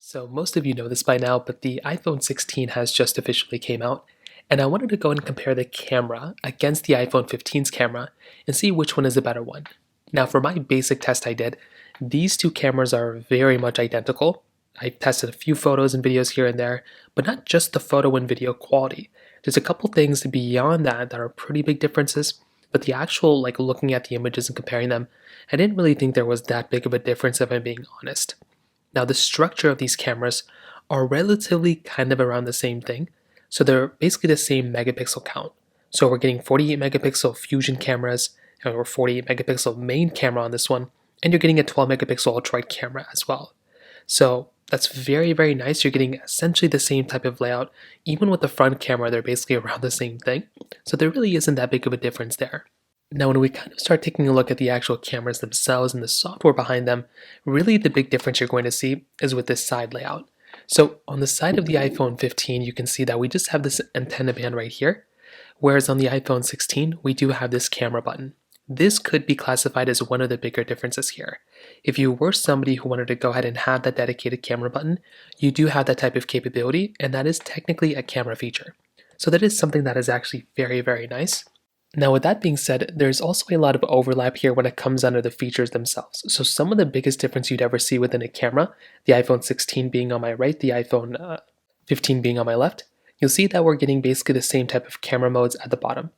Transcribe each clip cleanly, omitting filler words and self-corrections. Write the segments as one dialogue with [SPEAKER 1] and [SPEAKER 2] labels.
[SPEAKER 1] So most of you know this by now, but the iPhone 16 has just officially came out, and I wanted to go and compare the camera against the iPhone 15's camera and see which one is the better one. Now for my basic test I did, these two cameras are very much identical. I tested a few photos and videos here and there, but not just the photo and video quality. There's a couple things beyond that are pretty big differences, but the actual looking at the images and comparing them, I didn't really think there was that big of a difference if I'm being honest. Now, the structure of these cameras are relatively kind of around the same thing. So they're basically the same megapixel count. So we're getting 48 megapixel fusion cameras, or 48 megapixel main camera on this one, and you're getting a 12 megapixel ultra-wide camera as well. So that's very, very nice. You're getting essentially the same type of layout. Even with the front camera, they're basically around the same thing. So there really isn't that big of a difference there. Now, when we kind of start taking a look at the actual cameras themselves and the software behind them, really the big difference you're going to see is with this side layout. So on the side of the iPhone 15, you can see that we just have this antenna band right here, whereas on the iPhone 16, we do have this camera button. This could be classified as one of the bigger differences here. If you were somebody who wanted to go ahead and have that dedicated camera button, you do have that type of capability, and that is technically a camera feature. So that is something that is actually very, very nice. Now, with that being said, there's also a lot of overlap here when it comes under the features themselves. So some of the biggest difference you'd ever see within a camera, the iPhone 16 being on my right, the iPhone 15 being on my left, you'll see that we're getting basically the same type of camera modes at the bottom.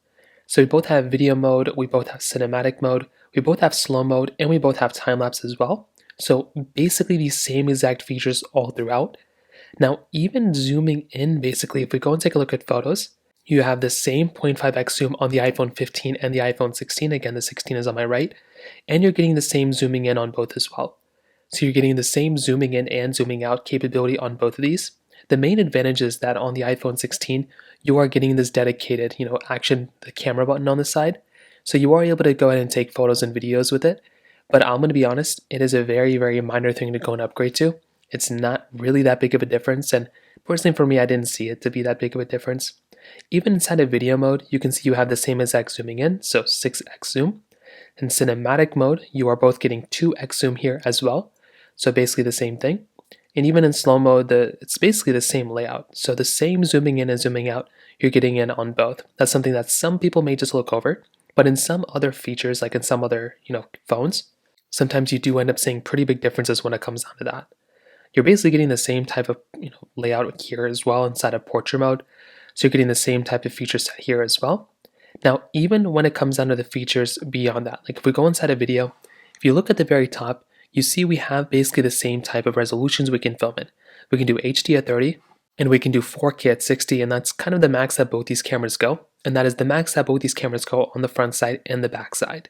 [SPEAKER 1] So we both have video mode, we both have cinematic mode, we both have slow mode, and we both have time-lapse as well. So basically the same exact features all throughout. Now, even zooming in, basically, if we go and take a look at photos, you have the same 0.5x zoom on the iPhone 15 and the iPhone 16. Again, the 16 is on my right. And you're getting the same zooming in on both as well. So you're getting the same zooming in and zooming out capability on both of these. The main advantage is that on the iPhone 16, you are getting this dedicated, action, the camera button on the side. So you are able to go ahead and take photos and videos with it. But I'm going to be honest, it is a very, very minor thing to go and upgrade to. It's not really that big of a difference. And personally for me, I didn't see it to be that big of a difference. Even inside of video mode, you can see you have the same exact zooming in, so 6x zoom. In cinematic mode, you are both getting 2x zoom here as well, so basically the same thing. And even in slow mode, it's basically the same layout. So the same zooming in and zooming out, you're getting in on both. That's something that some people may just look over, but in some other features, like in some other phones, sometimes you do end up seeing pretty big differences when it comes down to that. You're basically getting the same type of layout here as well inside of portrait mode. So you're getting the same type of feature set here as well. Now, even when it comes down to the features beyond that, like if we go inside a video, if you look at the very top, you see we have basically the same type of resolutions we can film in. We can do HD at 30, and we can do 4K at 60, and that's kind of the max that both these cameras go. And that is the max that both these cameras go on the front side and the back side.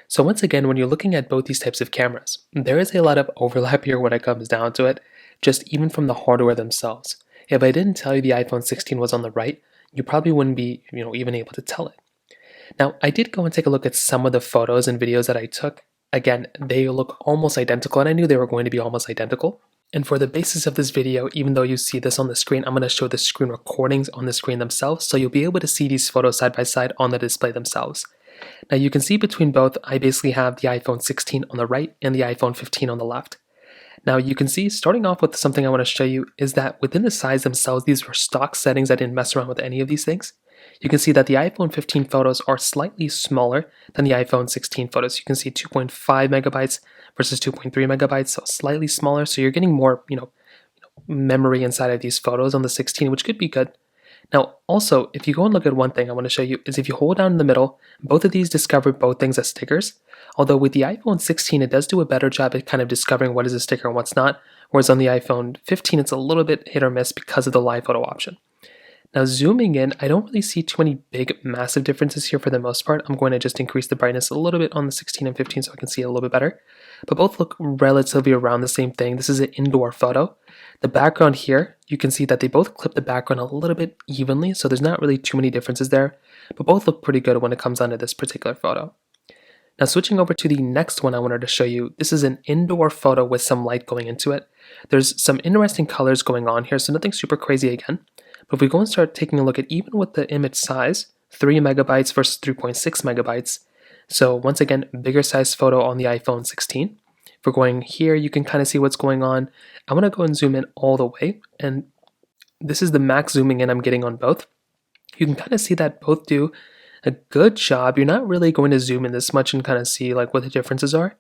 [SPEAKER 1] So once again, when you're looking at both these types of cameras, there is a lot of overlap here when it comes down to it, just even from the hardware themselves. If I didn't tell you the iPhone 16 was on the right, you probably wouldn't be, even able to tell it. Now, I did go and take a look at some of the photos and videos that I took. Again, they look almost identical, and I knew they were going to be almost identical. And for the basis of this video, even though you see this on the screen, I'm going to show the screen recordings on the screen themselves, so you'll be able to see these photos side by side on the display themselves. Now, you can see between both, I basically have the iPhone 16 on the right and the iPhone 15 on the left. Now you can see, starting off with something I want to show you, is that within the size themselves, these were stock settings. I didn't mess around with any of these things. You can see that the iPhone 15 photos are slightly smaller than the iPhone 16 photos. You can see 2.5 megabytes versus 2.3 megabytes, so slightly smaller. So you're getting more, memory inside of these photos on the 16, which could be good. Now, also, if you go and look at one thing I want to show you is if you hold down in the middle, both of these discover both things as stickers. Although with the iPhone 16, it does do a better job at kind of discovering what is a sticker and what's not. Whereas on the iPhone 15, it's a little bit hit or miss because of the live photo option. Now, zooming in, I don't really see too many big, massive differences here for the most part. I'm going to just increase the brightness a little bit on the 16 and 15 so I can see it a little bit better. But both look relatively around the same thing. This is an indoor photo. The background here, you can see that they both clip the background a little bit evenly, so there's not really too many differences there. But both look pretty good when it comes down to this particular photo. Now switching over to the next one I wanted to show you, this is an indoor photo with some light going into it. There's some interesting colors going on here, so nothing super crazy again. But if we go and start taking a look at even with the image size, 3 megabytes versus 3.6 megabytes. So once again, bigger size photo on the iPhone 16. If we're going here, you can kind of see what's going on. I want to go and zoom in all the way, and this is the max zooming in I'm getting on both. You can kind of see that both do a good job. You're not really going to zoom in this much and kind of see like what the differences are.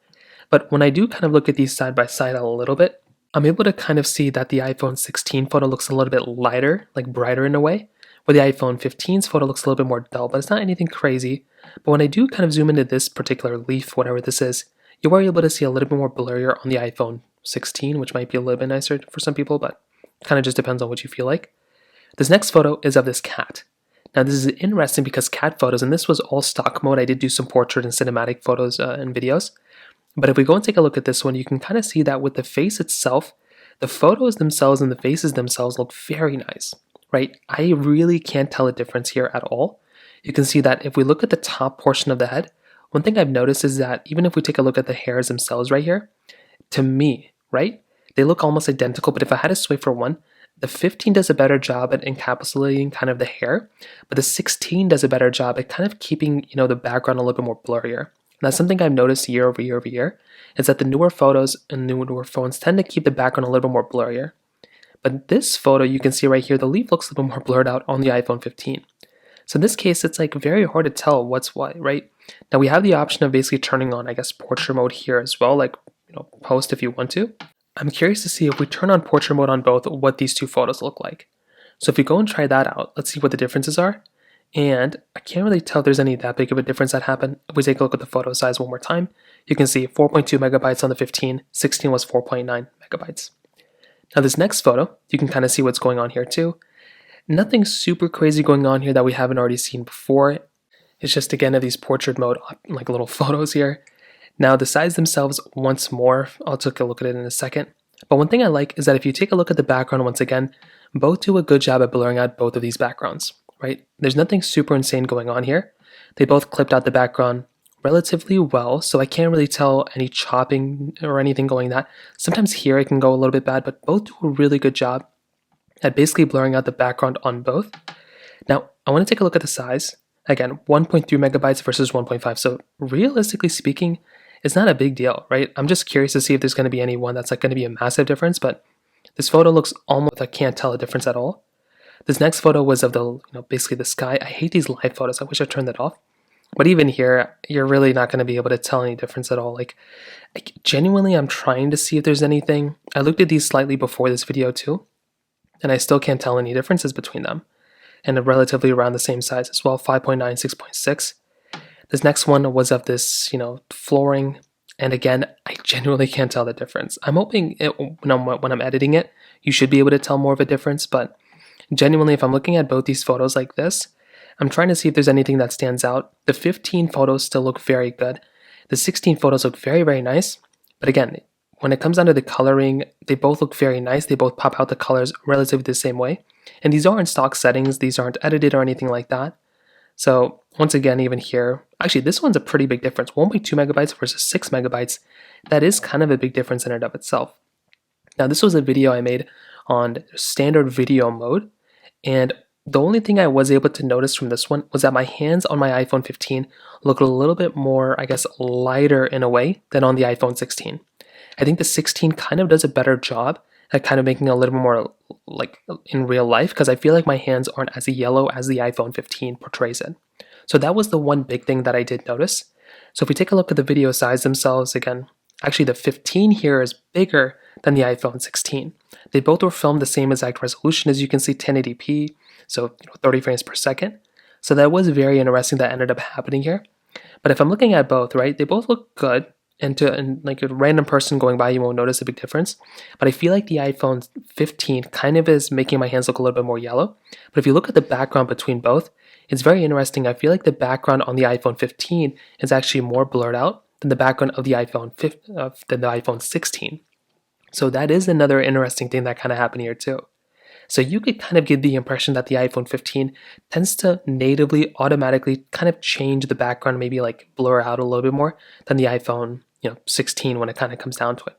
[SPEAKER 1] But when I do kind of look at these side by side a little bit, I'm able to kind of see that the iPhone 16 photo looks a little bit lighter, like brighter in a way, where the iPhone 15's photo looks a little bit more dull, but it's not anything crazy. But when I do kind of zoom into this particular leaf, whatever this is, you are able to see a little bit more blurrier on the iPhone 16, which might be a little bit nicer for some people, but kind of just depends on what you feel like. This next photo is of this cat. Now this is interesting because cat photos, and this was all stock mode. I did do some portrait and cinematic photos and videos. But if we go and take a look at this one, you can kind of see that with the face itself, the photos themselves and the faces themselves look very nice, right? I really can't tell a difference here at all. You can see that if we look at the top portion of the head, one thing I've noticed is that even if we take a look at the hairs themselves right here, to me, right, they look almost identical. But if I had to sway for one, the 15 does a better job at encapsulating kind of the hair, but the 16 does a better job at kind of keeping, the background a little bit more blurrier. And that's something I've noticed year over year over year, is that the newer photos and newer phones tend to keep the background a little bit more blurrier. But this photo, you can see right here, the leaf looks a little bit more blurred out on the iPhone 15. So in this case, it's like very hard to tell what's what, right? Now we have the option of basically turning on, I guess, portrait mode here as well, like, post if you want to. I'm curious to see if we turn on portrait mode on both, what these two photos look like. So if we go and try that out, let's see what the differences are. And I can't really tell if there's any that big of a difference that happened. If we take a look at the photo size one more time, you can see 4.2 megabytes on the 15, 16 was 4.9 megabytes. Now this next photo, you can kind of see what's going on here too. Nothing super crazy going on here that we haven't already seen before. It's just, again, of these portrait mode, like little photos here. Now the sides themselves, once more, I'll take a look at it in a second. But one thing I like is that if you take a look at the background once again, both do a good job at blurring out both of these backgrounds, right? There's nothing super insane going on here. They both clipped out the background relatively well, so I can't really tell any chopping or anything going that. Sometimes here it can go a little bit bad, but both do a really good job at basically blurring out the background on both. Now, I want to take a look at the size. Again, 1.3 megabytes versus 1.5. So realistically speaking, it's not a big deal, right? I'm just curious to see if there's going to be any one that's like going to be a massive difference, but this photo looks almost, I can't tell a difference at all. This next photo was of the, basically the sky. I hate these live photos. I wish I turned that off. But even here, you're really not going to be able to tell any difference at all. Like genuinely, I'm trying to see if there's anything. I looked at these slightly before this video too, and I still can't tell any differences between them. And they're relatively around the same size as well, 5.9, 6.6. This next one was of this, flooring. And again, I genuinely can't tell the difference. I'm hoping when I'm editing it, you should be able to tell more of a difference. But genuinely, if I'm looking at both these photos like this, I'm trying to see if there's anything that stands out. The 15 photos still look very good. The 16 photos look very, very nice. But again, when it comes down to the coloring, they both look very nice. They both pop out the colors relatively the same way. And these aren't stock settings. These aren't edited or anything like that. So once again, even here, actually this one's a pretty big difference. 1.2 megabytes versus 6 megabytes. That is kind of a big difference in and of itself. Now this was a video I made on standard video mode. And the only thing I was able to notice from this one was that my hands on my iPhone 15 look a little bit more, I guess, lighter in a way than on the iPhone 16. I think the 16 kind of does a better job at kind of making it a little bit more like in real life, because I feel like my hands aren't as yellow as the iPhone 15 portrays it. So that was the one big thing that I did notice. So if we take a look at the video size themselves, again, actually the 15 here is bigger than the iPhone 16. They both were filmed the same exact resolution, as you can see, 1080p, so 30 frames per second. So that was very interesting that ended up happening here. But if I'm looking at both, right, they both look good. And like a random person going by, you won't notice a big difference. But I feel like the iPhone 15 kind of is making my hands look a little bit more yellow. But if you look at the background between both, it's very interesting. I feel like the background on the iPhone 15 is actually more blurred out than the background of the iPhone 16. So that is another interesting thing that kind of happened here too. So you could kind of get the impression that the iPhone 15 tends to natively, automatically kind of change the background, maybe like blur out a little bit more than the iPhone 16 when it kind of comes down to it.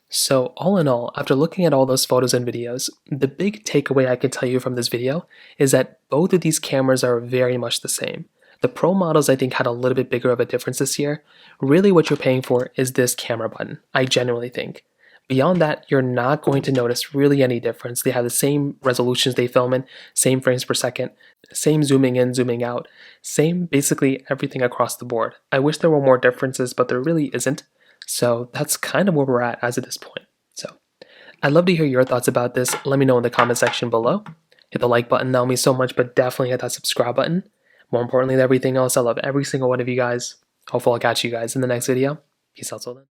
[SPEAKER 1] So all in all, after looking at all those photos and videos, the big takeaway I can tell you from this video is that both of these cameras are very much the same. The Pro models I think had a little bit bigger of a difference this year. Really what you're paying for is this camera button, I genuinely think. Beyond that, you're not going to notice really any difference. They have the same resolutions they film in, same frames per second, same zooming in, zooming out, same basically everything across the board. I wish there were more differences, but there really isn't. So that's kind of where we're at as of this point. So I'd love to hear your thoughts about this. Let me know in the comment section below. Hit the like button, that will mean so much, but definitely hit that subscribe button. More importantly than everything else, I love every single one of you guys. Hopefully I'll catch you guys in the next video. Peace out till then.